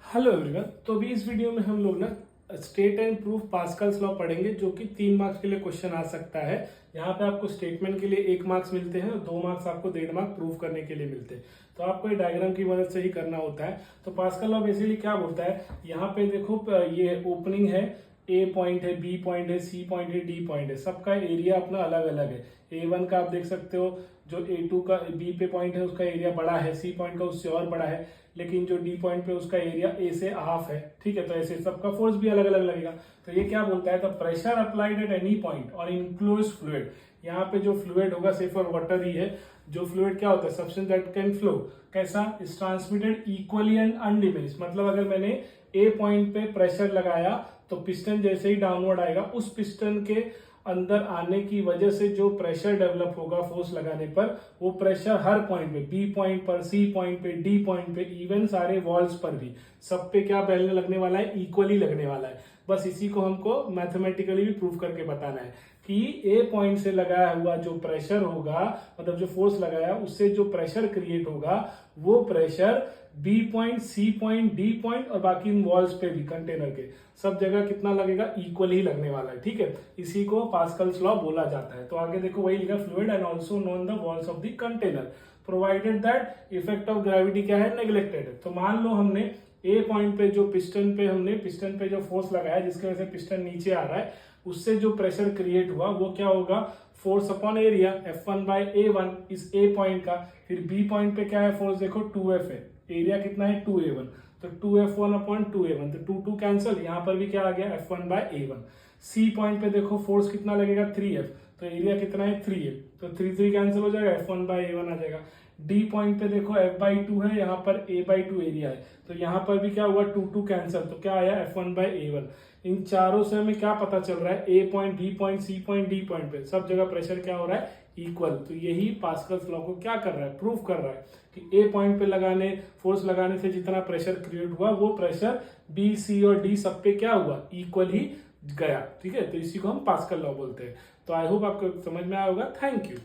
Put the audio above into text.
Hello everyone. तो अभी इस वीडियो में हम लोग ना state and proof Pascal's law पढ़ेंगे, जो कि 3 मार्क्स के लिए क्वेश्चन आ सकता है। यहाँ पे आपको स्टेटमेंट के लिए 1 मार्क्स मिलते हैं और 2 मार्क्स आपको 1.5 मार्क प्रूफ करने के लिए मिलते हैं। तो आपको ये डायग्राम की मदद से ही करना होता है। तो पास्कल लॉ बेसिकली क्या बोलता है, यहाँ पे देखो ये ओपनिंग है, ए पॉइंट है, बी पॉइंट है, सी पॉइंट है, डी पॉइंट है, सबका एरिया अपना अलग अलग है। A1 का आप देख सकते हो, जो A2 का बी पे पॉइंट है उसका एरिया बड़ा है, सी पॉइंट का उससे और बड़ा है, लेकिन जो डी पॉइंट पे उसका एरिया ए से हाफ है। ठीक है, तो ऐसे सबका फोर्स भी अलग अलग लगेगा। तो ये क्या बोलता है, the pressure applied at any point और इनक्लोज्ड फ्लूइड। यहाँ पे जो फ्लूइड होगा सिर्फ और वाटर ही है। जो फ्लूइड क्या होता है, सब्सटेंस दैट कैन फ्लो, कैसा, इज ट्रांसमिटेड इक्वली एंड अनडिमिनिश। मतलब अगर मैंने ए पॉइंट पे प्रेशर लगाया तो पिस्टन जैसे ही डाउनवर्ड आएगा, उस पिस्टन के अंदर आने की वजह से जो प्रेशर डेवलप होगा फोर्स लगाने पर, वो प्रेशर हर पॉइंट पे, बी पॉइंट पर, सी पॉइंट पे, डी पॉइंट पे, इवन सारे वॉल्स पर भी, सब पे क्या बैलेंस लगने वाला है, इक्वली लगने वाला है। बस इसी को हमको मैथमेटिकली भी प्रूव करके बताना है कि ए पॉइंट से लगाया हुआ जो प्रेशर होगा, मतलब जो फोर्स लगाया उससे जो प्रेशर क्रिएट होगा, वो pressure B point, C point, D point और बाकी इन वॉल्स पे भी, कंटेनर के सब जगह कितना लगेगा, इक्वल ही लगने वाला है। ठीक है, इसी को पास्कल्स लॉ बोला जाता है। तो आगे देखो वही लिखा, fluid and also known the walls of the container provided that effect of gravity क्या है, नेग्लेक्टेड है। तो मान लो हमने ए पॉइंट पे जो पिस्टन पे जो फोर्स लगाया, जिसकी वजह से पिस्टन नीचे आ रहा है, उससे जो प्रेशर क्रिएट हुआ वो क्या होगा, फोर्स अपॉन एरिया, F1/A1 इस ए पॉइंट का। फिर बी पॉइंट पे क्या है फोर्स, देखो 2F है, एरिया कितना है 2A1, तो 2F1/2A1, तो 2 कैंसिल, यहाँ पर भी क्या आ गया F1/A1। सी पॉइंट पे देखो फोर्स कितना लगेगा 3F, तो एरिया कितना है 3A, तो 3 कैंसिल हो जाएगा, F1/A1 आ जाएगा। डी पॉइंट पे देखो F/2 है, यहाँ पर A/2 एरिया है, तो यहाँ पर भी क्या हुआ 2 कैंसिल, तो क्या आया F1/A1। इन चारों से हमें क्या पता चल रहा है, A point, B point, C point, D point पे सब जगह प्रेशर क्या हो रहा है, इक्वल। तो यही पास्कल्स लॉ को क्या कर रहा है, प्रूफ कर रहा है कि ए पॉइंट पे फोर्स लगाने से जितना प्रेशर क्रिएट हुआ, वो प्रेशर बी, सी और डी सब पे क्या हुआ, इक्वल ही गया। ठीक है, तो इसी को हम पास्कल लॉ बोलते हैं। तो आई होप आपको समझ में आया होगा। Thank you.